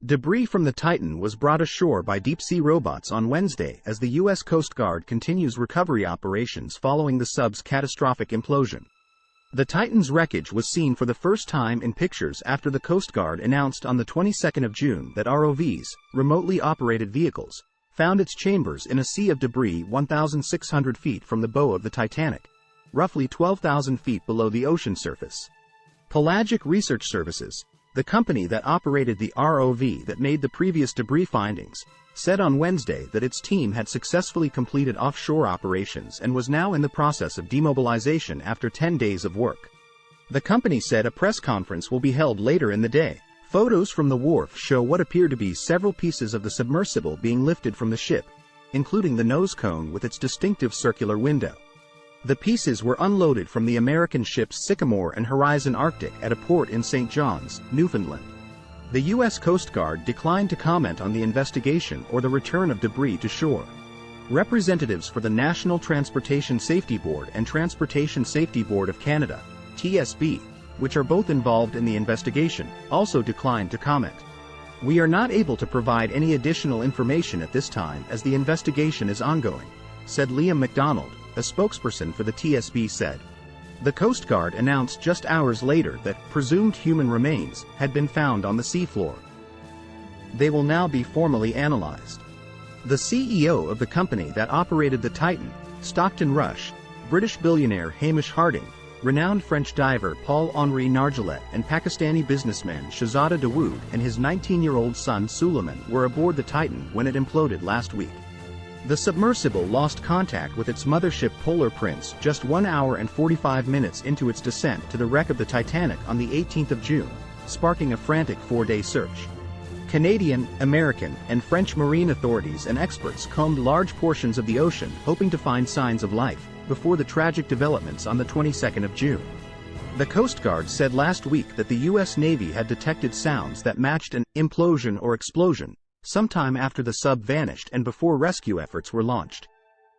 Debris from the Titan was brought ashore by deep-sea robots on Wednesday as the U.S. Coast Guard continues recovery operations following the sub's catastrophic implosion. The Titan's wreckage was seen for the first time in pictures after the Coast Guard announced on the 22nd of June that ROVs, remotely operated vehicles, found its chambers in a sea of debris 1,600 feet from the bow of the Titanic, roughly 12,000 feet below the ocean surface. Pelagic Research Services, the company that operated the ROV that made the previous debris findings, said on Wednesday that its team had successfully completed offshore operations and was now in the process of demobilization after 10 days of work. The company said a press conference will be held later in the day. Photos from the wharf show what appear to be several pieces of the submersible being lifted from the ship, including the nose cone with its distinctive circular window. The pieces were unloaded from the American ships Sycamore and Horizon Arctic at a port in St. John's, Newfoundland. The U.S. Coast Guard declined to comment on the investigation or the return of debris to shore. Representatives for the National Transportation Safety Board and Transportation Safety Board of Canada, TSB, which are both involved in the investigation, also declined to comment. "We are not able to provide any additional information at this time as the investigation is ongoing," said Liam MacDonald, a spokesperson for the TSB said. The Coast Guard announced just hours later that presumed human remains had been found on the seafloor. They will now be formally analyzed. The CEO of the company that operated the Titan, Stockton Rush, British billionaire Hamish Harding, renowned French diver Paul-Henri Nargeolet and Pakistani businessman Shahzada Dawood and his 19-year-old son Suleiman were aboard the Titan when it imploded last week. The submersible lost contact with its mothership Polar Prince just 1 hour and 45 minutes into its descent to the wreck of the Titanic on the 18th of June, sparking a frantic 4-day search. Canadian, American, and French marine authorities and experts combed large portions of the ocean hoping to find signs of life before the tragic developments on the 22nd of June. The Coast Guard said last week that the U.S. Navy had detected sounds that matched an implosion or explosion sometime after the sub vanished and before rescue efforts were launched.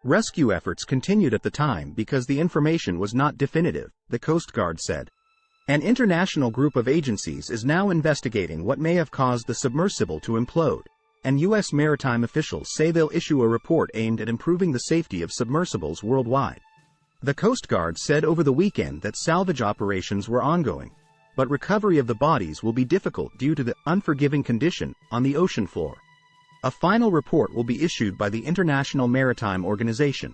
Rescue efforts continued at the time because the information was not definitive, the Coast Guard said. An international group of agencies is now investigating what may have caused the submersible to implode, and U.S. maritime officials say they'll issue a report aimed at improving the safety of submersibles worldwide. The Coast Guard said over the weekend that salvage operations were ongoing, but recovery of the bodies will be difficult due to the unforgiving condition on the ocean floor. A final report will be issued by the International Maritime Organization.